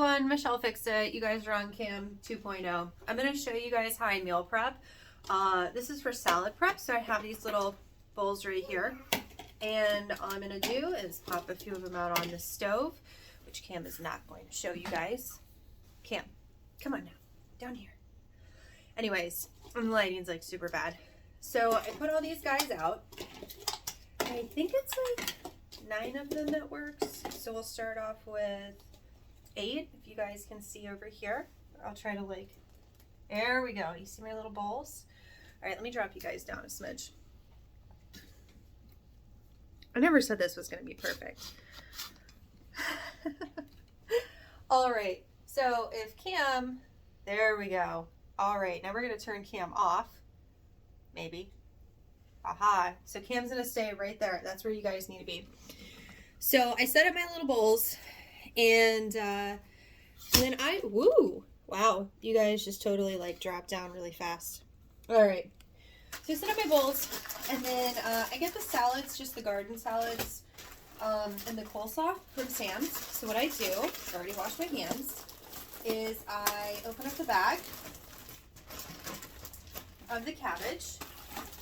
everyone, Michelle Fix It. You guys are on Cam 2.0. I'm going to show you guys how I meal prep. This is for salad prep, so I have these little bowls right here. And all I'm going to do is pop a few of them out on the stove, which Cam is not going to show you guys. Cam, come on now, down here. Anyways, the lighting's like super bad. So I put all these guys out. And I think it's like 9 of them that works. So we'll start off with 8, if you guys can see over here. I'll try to there we go. You see my little bowls? All right, let me drop you guys down a smidge. I never said this was going to be perfect. All right, so if Cam, there we go. All right, now we're going to turn Cam off, maybe. Aha, so Cam's going to stay right there. That's where you guys need to be. So I set up my little bowls, and then wow, you guys just totally dropped down really fast. All right, so I set up my bowls, and then I get the salads, just the garden salads, and the coleslaw from Sam's. So what I do, I've already washed my hands, is I open up the bag of the cabbage,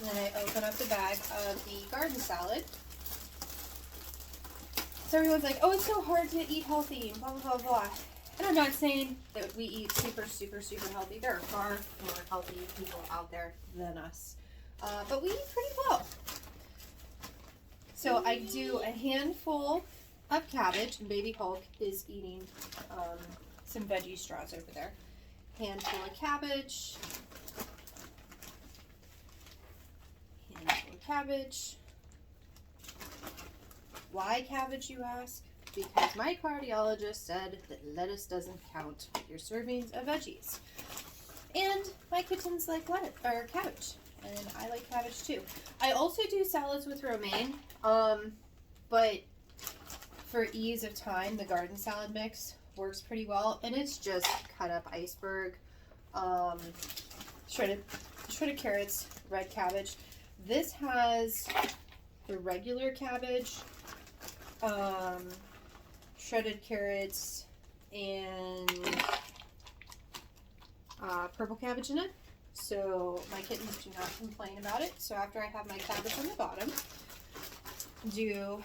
and then I open up the bag of the garden salad. So everyone's like, oh, it's so hard to eat healthy, blah, blah, blah, blah. And I'm not saying that we eat super, super, super healthy. There are far more healthy people out there than us. But we eat pretty well. So I do a handful of cabbage, and Baby Hulk is eating some veggie straws over there. Handful of cabbage. Handful of cabbage. Why cabbage, you ask? Because my cardiologist said that lettuce doesn't count with your servings of veggies. And my kittens like lettuce or cabbage, and I like cabbage too. I also do salads with romaine, but for ease of time, the garden salad mix works pretty well, and it's just cut up iceberg, shredded carrots, red cabbage. This has the regular cabbage, shredded carrots, and purple cabbage in it. So my kittens do not complain about it. So after I have my cabbage on the bottom, do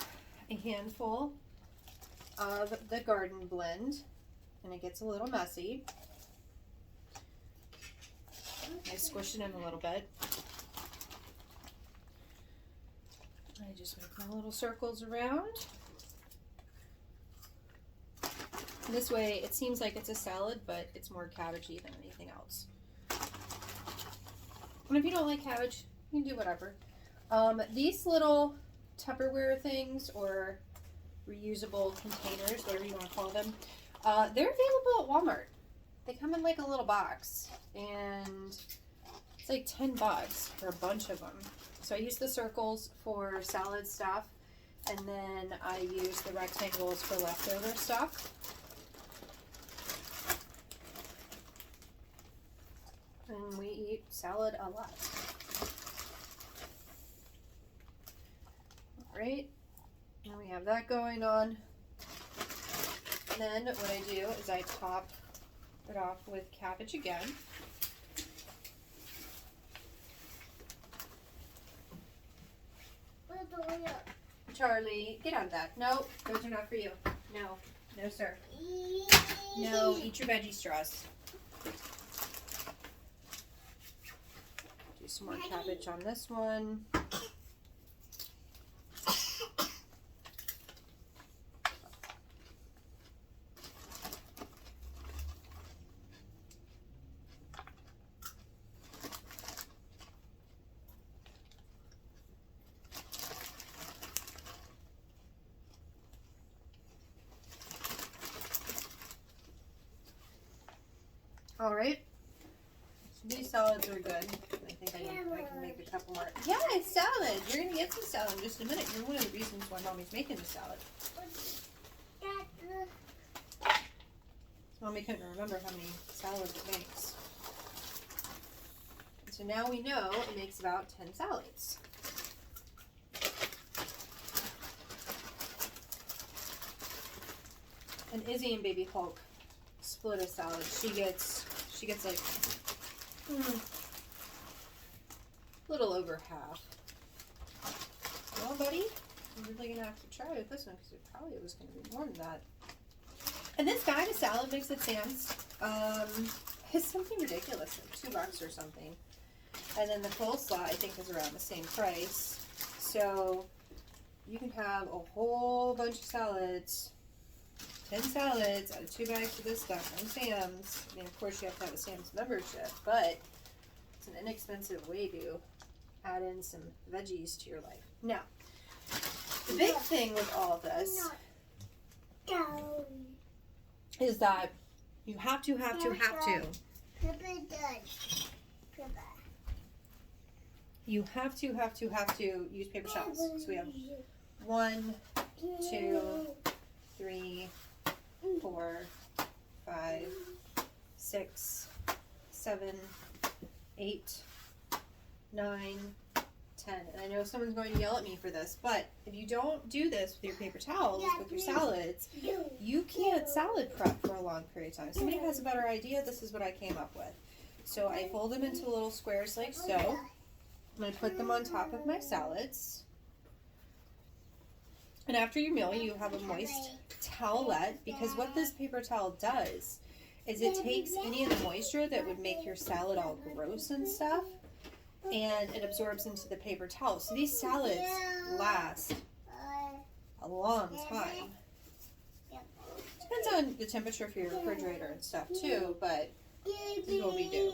a handful of the garden blend, and it gets a little messy. I squish it in a little bit. I just make my little circles around. This way, it seems like it's a salad, but it's more cabbagey than anything else. And if you don't like cabbage, you can do whatever. These little Tupperware things, or reusable containers, whatever you want to call them, they're available at Walmart. They come in like a little box, and it's like $10 for a bunch of them. So I use the circles for salad stuff, and then I use the rectangles for leftover stuff. And we eat salad a lot. Alright, now we have that going on. And then what I do is I top it off with cabbage again. Charlie, get out of that. No, those are not for you. No, no sir. No, eat your veggie straws. Do some more cabbage on this one. All right. So these salads are good. I think I can make a couple more. Yeah, it's salad. You're gonna get some salad in just a minute. You're one of the reasons why Mommy's making the salad. Mommy couldn't remember how many salads it makes. So now we know it makes about 10 salads. And Izzy and Baby Hulk split a salad. She gets like a little over half. Well, buddy, I'm really gonna have to try with this one because it probably was gonna be more than that. And this bag of salad mix at Sam's is something ridiculous, like $2 or something. And then the coleslaw I think is around the same price. So you can have a whole bunch of salads, 10 salads out of 2 bags of this stuff from Sam's. I mean, of course you have to have a Sam's membership, but it's an inexpensive way to add in some veggies to your life. Now, the big thing with all of this is that you have to you have to use paper towels. So we have 1, 2, 3, 4, 5, 6, 7, 8, 9, 10. And I know someone's going to yell at me for this, but if you don't do this with your paper towels, with your salads, you can't salad prep for a long period of time. If somebody has a better idea, this is what I came up with. So I fold them into little squares like so. I'm going to put them on top of my salads. And after your meal, you have a moist towelette, because what this paper towel does is it takes any of the moisture that would make your salad all gross and stuff, and it absorbs into the paper towel. So these salads last a long time. Depends on the temperature for your refrigerator and stuff too, but this is what we do.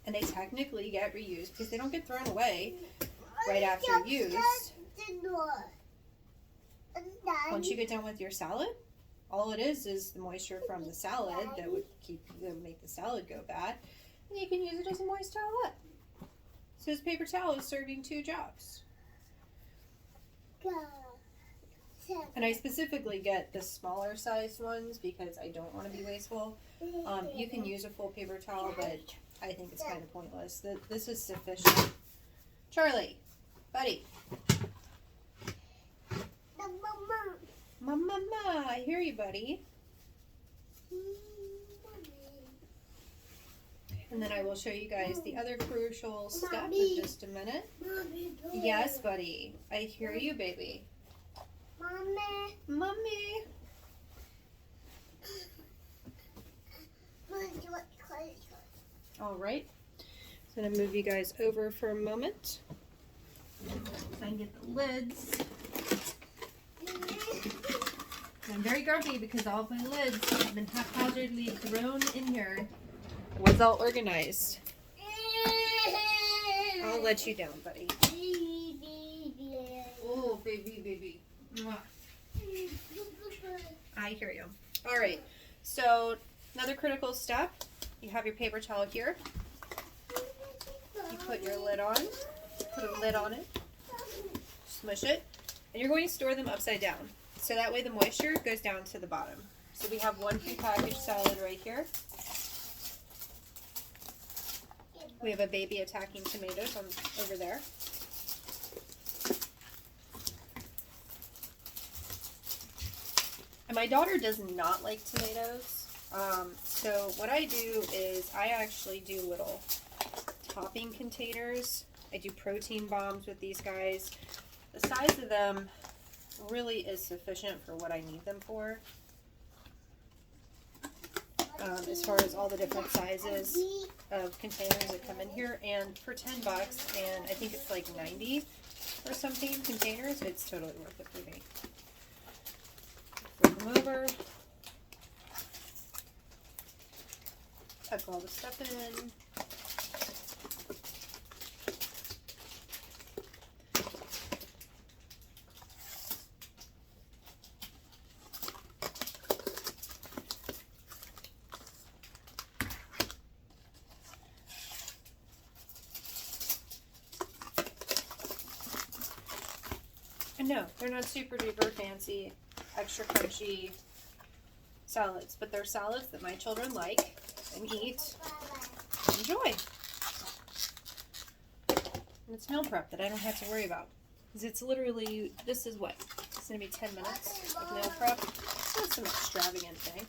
And they technically get reused because they don't get thrown away right after use. Once you get done with your salad, all it is the moisture from the salad that would make the salad go bad, and you can use it as a moist towelette. So this paper towel is serving 2 jobs. And I specifically get the smaller sized ones because I don't want to be wasteful. You can use a full paper towel, but I think it's kind of pointless. This is sufficient. Charlie, buddy. Mama, I hear you, buddy. And then I will show you guys the other crucial step in just a minute. Yes, buddy. I hear you, baby. Mommy. All right. So I'm going to move you guys over for a moment. Try and get the lids. I'm very grumpy because all of my lids have been haphazardly thrown in here. It was all organized. I'll let you down, buddy. Oh, baby. I hear you. All right. So another critical step. You have your paper towel here. You put your lid on. Put a lid on it. Smush it. And you're going to store them upside down. So that way the moisture goes down to the bottom. So we have 1 prepackaged salad right here. We have a baby attacking tomatoes over there. And my daughter does not like tomatoes. So what I do is I actually do little topping containers. I do protein bombs with these guys. The size of them really is sufficient for what I need them for. As far as all the different sizes of containers that come in here, and for $10, and I think it's like 90 or something containers, it's totally worth it for me. Flip them over. Tuck all the stuff in. And no, they're not super duper fancy, extra crunchy salads, but they're salads that my children like and eat and enjoy. And it's meal prep that I don't have to worry about. Because it's literally, this is what? It's going to be 10 minutes of meal prep. It's not some extravagant thing.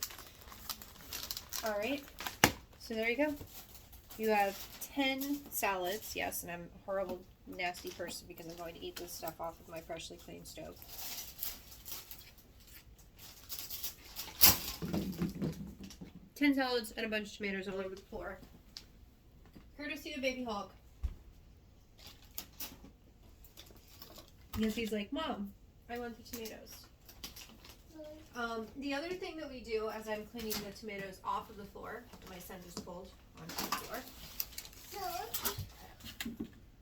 All right, so there you go. You have 10 salads. Yes, and I'm a horrible, nasty person because I'm going to eat this stuff off of my freshly cleaned stove. 10 salads and a bunch of tomatoes all over the floor. Courtesy of Baby Hulk. Because he's like, Mom, I want the tomatoes. The other thing that we do as I'm cleaning the tomatoes off of the floor, my son just pulled onto the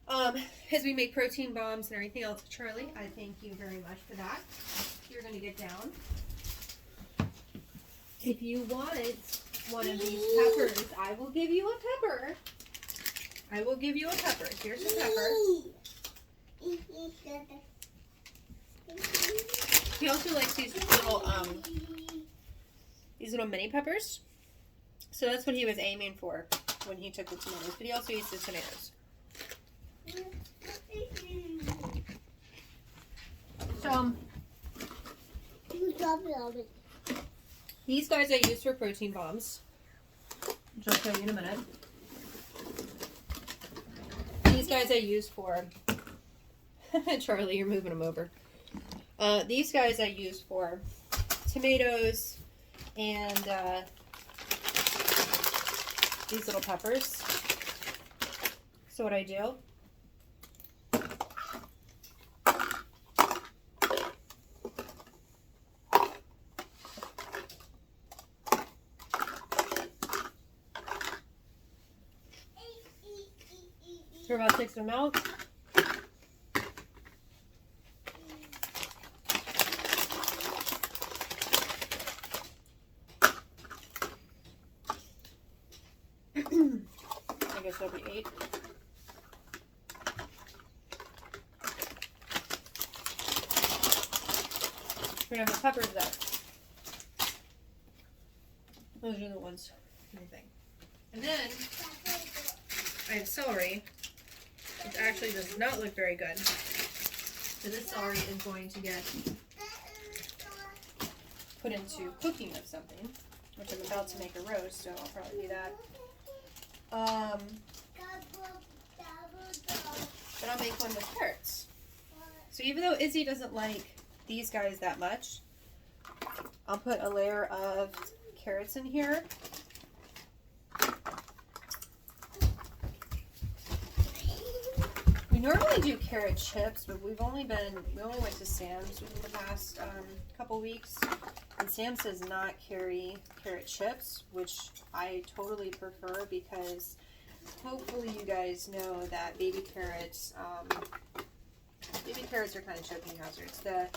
floor, is we make protein bombs and everything else. Charlie, I thank you very much for that. You're going to get down. If you want one of these peppers, I will give you a pepper. I will give you a pepper. Here's a pepper. He also likes these little mini peppers. So that's what he was aiming for when he took the tomatoes. But he also eats the tomatoes. So these guys I use for protein bombs, which I'll show you in a minute. These guys I use for Charlie, you're moving them over. These guys I use for tomatoes and these little peppers. So what I do, for about 6 of them out. I guess that'll be 8. We're gonna have the peppers there. Those are the ones. Anything. And then I have celery, which actually does not look very good. So this celery is going to get put into cooking of something, which I'm about to make a roast, so I'll probably do that. But I'll make one with carrots. So even though Izzy doesn't like these guys that much, I'll put a layer of carrots in here. We normally do carrot chips, but we only went to Sam's within the past couple weeks, and Sam's does not carry carrot chips, which I totally prefer because hopefully you guys know that baby carrots are kind of choking hazards. The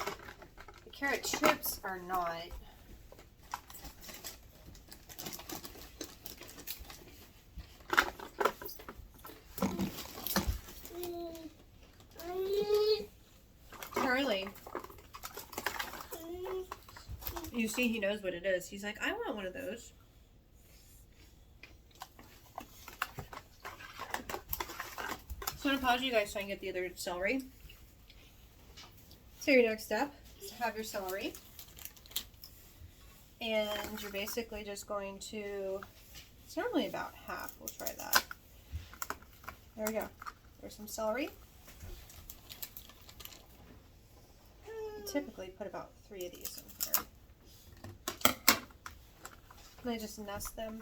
carrot chips are not. Charlie, you see he knows what it is. He's like, I want one of those. So I'm going to pause you guys so I can get the other celery. So your next step is to have your celery. And you're basically just going to, it's normally about half. We'll try that. There we go. There's some celery. I typically put about 3 of these in here. And I just nest them.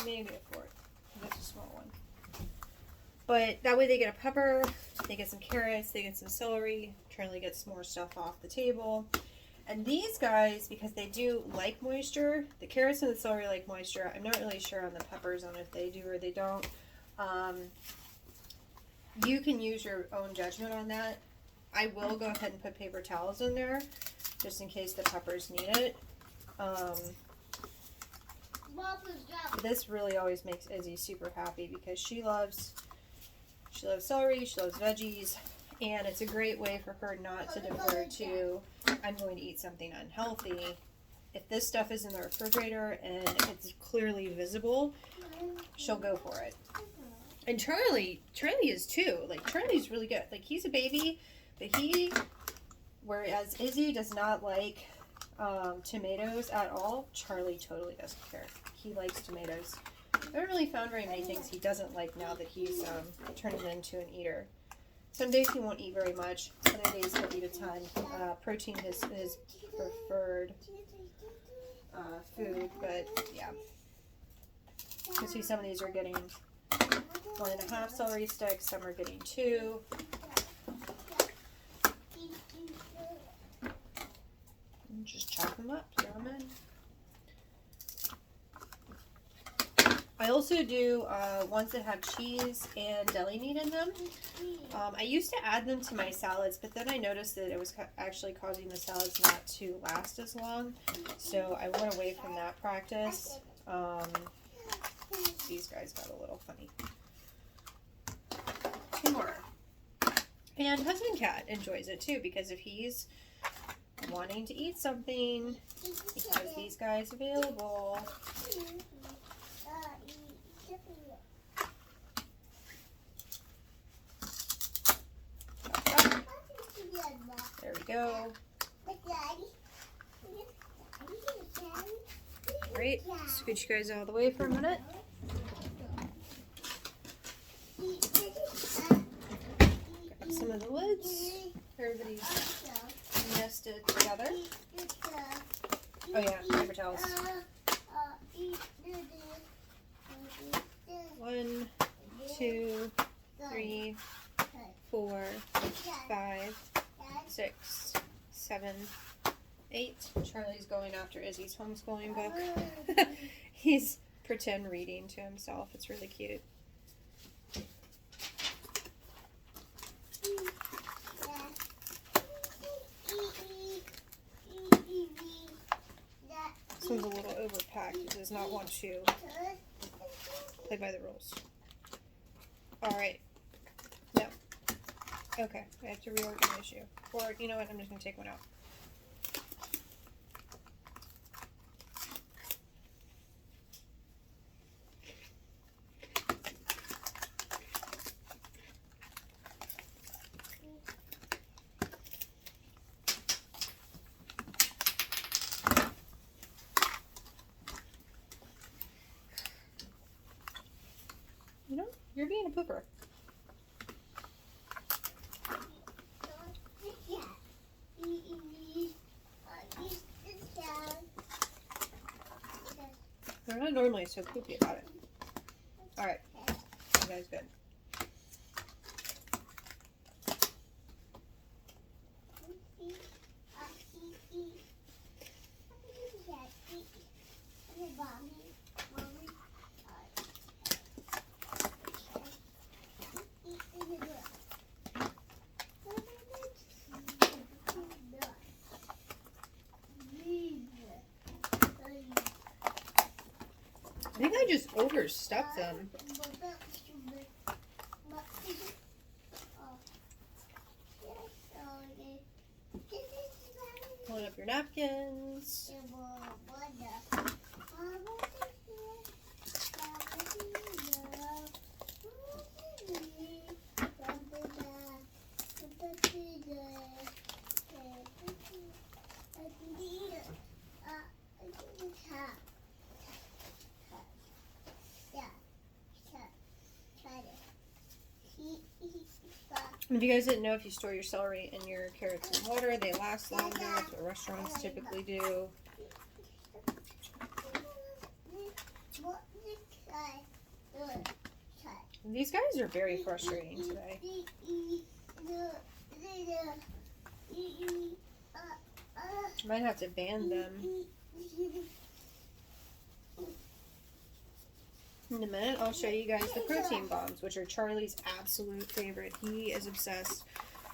Maybe a 4th. That's a small one. But that way they get a pepper, they get some carrots, they get some celery. Charlie gets more stuff off the table. And these guys, because they do like moisture, the carrots and the celery like moisture. I'm not really sure on the peppers on if they do or they don't. You can use your own judgment on that. I will go ahead and put paper towels in there, just in case the peppers need it. This really always makes Izzy super happy because she loves celery, she loves veggies, and it's a great way for her not to defer to, I'm going to eat something unhealthy. If this stuff is in the refrigerator and it's clearly visible, she'll go for it. And Charlie is too. Like, Charlie's really good. Like, he's a baby, but he Whereas Izzy does not like tomatoes at all, Charlie totally doesn't care. He likes tomatoes. I haven't really found very many things he doesn't like now that he's turning into an eater. Some days he won't eat very much. Other days he'll eat a ton. Protein is his preferred food, but yeah. You can see some of these are getting 1.5 celery sticks, some are getting 2. And just chop them up, throw them in. I also do ones that have cheese and deli meat in them. I used to add them to my salads, but then I noticed that it was actually causing the salads not to last as long. So I went away from that practice. These guys got a little funny. 2 more. And husband cat enjoys it too, because if he's wanting to eat something, he has these guys available. There we go. Alright, scoot you guys out of the way for a minute. Grab some of the lids. Everybody's nested together. Oh yeah, paper towels. 1, 2, 3, 4, 5, 6, 7, 8. Charlie's going after Izzy's homeschooling book. He's pretend reading to himself. It's really cute. This one's a little overpacked. He does not want to play by the rules. Alright. No. Okay, I have to reorganize you. Or, you know what, I'm just going to take one out. You know, you're being a pooper. They're not normally so poopy about it. Alright, you guys good. I think I just overstuffed them. Pulling up your napkins. If you guys didn't know, if you store your celery and your carrots in water, they last longer. That's what restaurants typically do. These guys are very frustrating today. Might have to ban them. In a minute, I'll show you guys the protein bombs, which are Charlie's absolute favorite. He is obsessed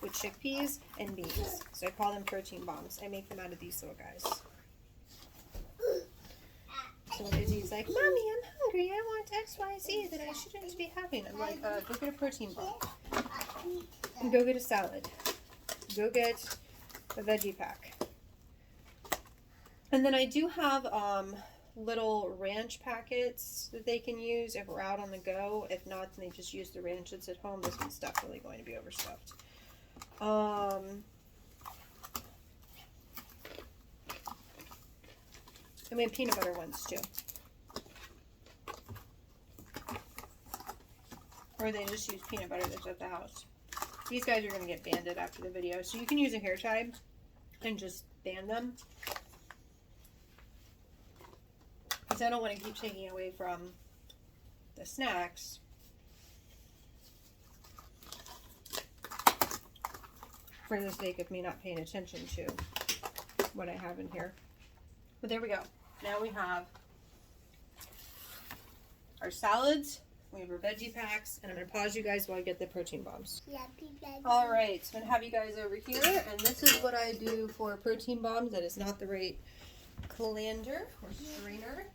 with chickpeas and beans, so I call them protein bombs. I make them out of these little guys. So Izzy's like, Mommy, I'm hungry. I want XYZ that I shouldn't be having. I'm like, go get a protein bomb. And go get a salad. Go get a veggie pack. And then I do have little ranch packets that they can use if we're out on the go. If not, then they just use the ranch that's at home. This one's definitely going to be overstuffed. And we have peanut butter ones too. Or they just use peanut butter that's at the house. These guys are going to get banded after the video. So you can use a hair tie and just band them. Because I don't want to keep taking away from the snacks. For the sake of me not paying attention to what I have in here. But there we go. Now we have our salads. We have our veggie packs, and I'm going to pause you guys while I get the protein bombs. All right, so I'm going to have you guys over here, and this is what I do for protein bombs. That is not the right colander or strainer.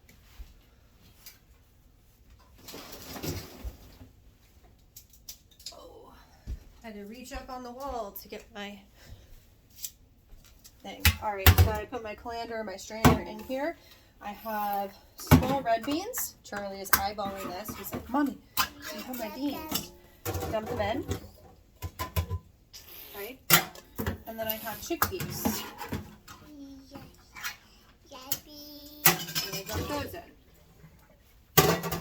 Oh, I had to reach up on the wall to get my thing. All right, so I put my colander, my strainer in here. I have small red beans. Charlie is eyeballing this. He's like, Mommy, you have my beans. Dump them in. Right? And then I have chickpeas. And I dump those in.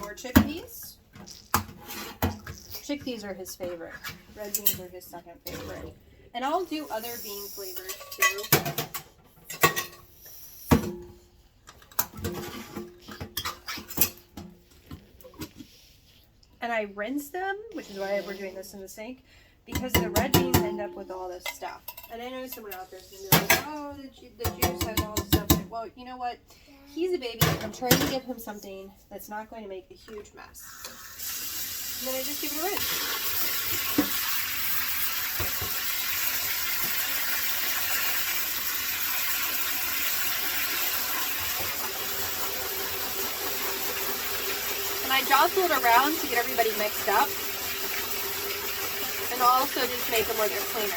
More chickpeas. Chickpeas are his favorite. Red beans are his second favorite. And I'll do other bean flavors too. And I rinse them, which is why we're doing this in the sink, because the red beans end up with all this stuff. And I know someone out there is going to be like, oh, the juice has all this stuff. Well, you know what? He's a baby. I'm trying to give him something that's not going to make a huge mess. And then I just give it a rinse. And I jostle it around to get everybody mixed up. And also just make them where they're cleaner.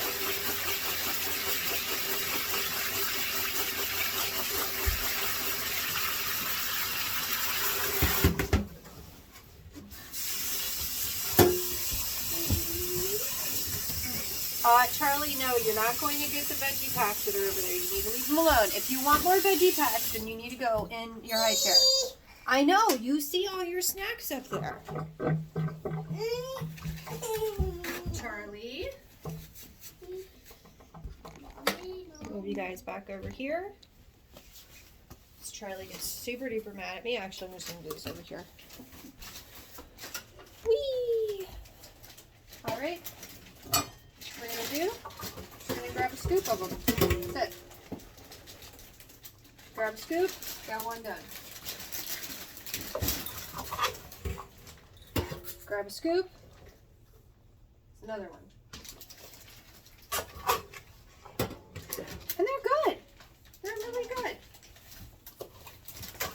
Charlie, no, you're not going to get the veggie packs that are over there. You need to leave them alone. If you want more veggie packs, then you need to go in your high chair. I know, you see all your snacks up there. Charlie. Move you guys back over here. Charlie gets super duper mad at me. Actually, I'm just going to do this over here. Whee! Alright. What we're going to do, we're going to grab a scoop of them. That's it. Grab a scoop, got one done. Grab a scoop, another one. And they're good. They're really good.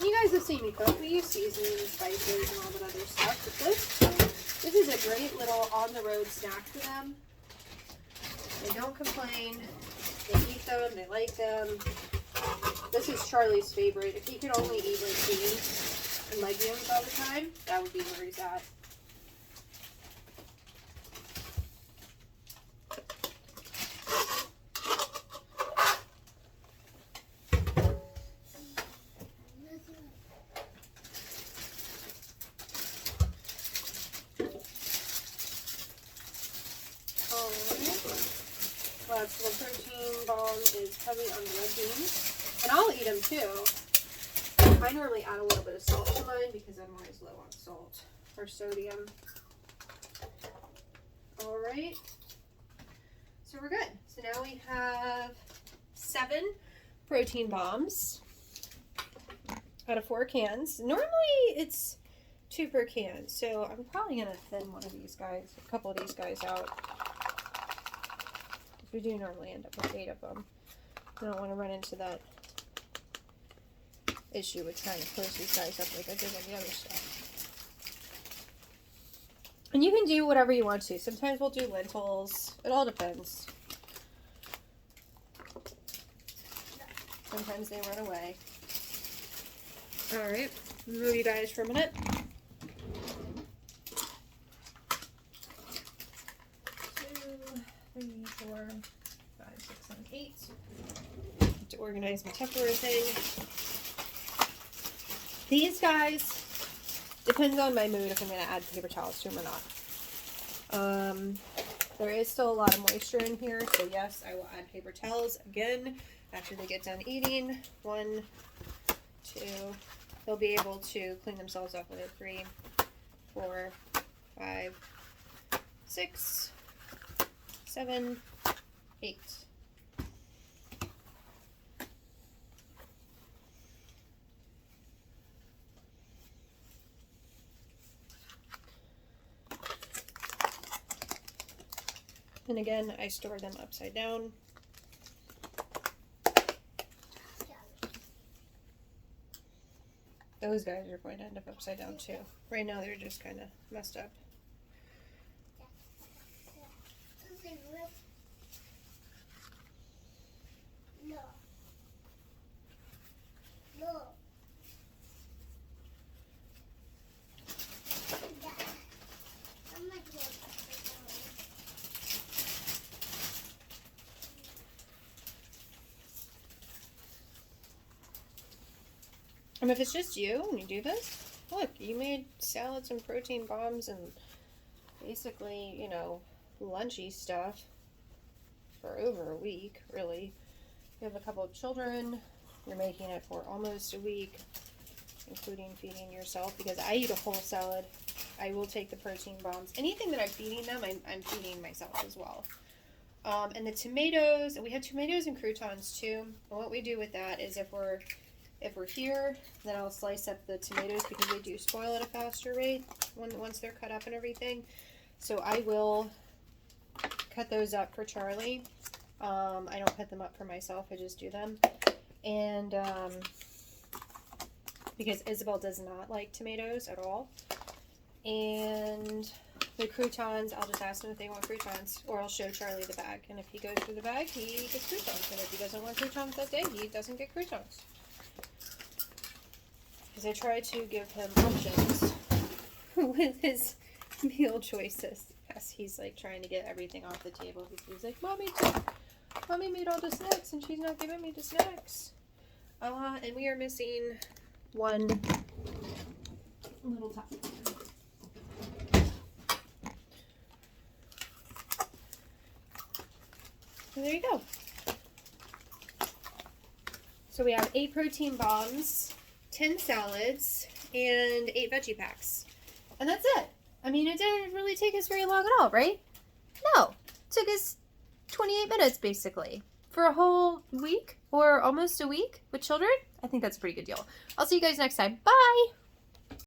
You guys have seen me cook. We use seasoning and spices and all that other stuff. But this is a great little on-the-road snack for them. They don't complain. They eat them. They like them. This is Charlie's favorite. If he could only eat like beans and legumes all the time, that would be where he's at. The protein bomb is heavy on the red beans, and I'll eat them too. I normally add a little bit of salt to mine because I'm always low on salt or sodium. All right, so we're good. So now we have 7 protein bombs out of 4 cans. Normally it's 2 per can, so I'm probably gonna thin one of these guys, a couple of these guys out. We do normally end up with 8 of them. I don't want to run into that issue with trying to close these guys up like I did on the other stuff. And you can do whatever you want to. Sometimes we'll do lentils. It all depends. Sometimes they run away. Alright, move you guys for a minute. 3, 4, 5, 6, 7, 8. To organize my Tupperware thing. These guys, depends on my mood if I'm going to add paper towels to them or not. There is still a lot of moisture in here, so yes, I will add paper towels again after they get done eating. 1, 2, they'll be able to clean themselves up with it. 3, 4, 5, 6, 7, 8. And again, I store them upside down. Those guys are going to end up upside down too. Right now they're just kind of messed up. No. No. I'm not going to. And if it's just you and you do this, look, you made salads and protein bombs and basically, you know, lunchy stuff for over a week, really. You have a couple of children, you're making it for almost a week, including feeding yourself, because I eat a whole salad. I will take the protein bombs. Anything that I'm feeding them, I'm feeding myself as well. And the tomatoes, and we have tomatoes and croutons too. And what we do with that is if we're here, then I'll slice up the tomatoes because they do spoil at a faster rate once they're cut up and everything. So I will cut those up for Charlie. I don't cut them up for myself, I just do them. And because Isabel does not like tomatoes at all. And the croutons, I'll just ask him if they want croutons, or I'll show Charlie the bag. And if he goes through the bag, he gets croutons. And if he doesn't want croutons that day, he doesn't get croutons. Because I try to give him options with his meal choices. Yes, he's like trying to get everything off the table because he's like, Mommy made all the snacks and she's not giving me the snacks. And we are missing one little top. And there you go. So we have 8 protein bombs, 10 salads, and 8 veggie packs. And that's it. I mean, it didn't really take us very long at all, right? No. It took us 28 minutes, basically. For a whole week, or almost a week, with children. I think that's a pretty good deal. I'll see you guys next time. Bye!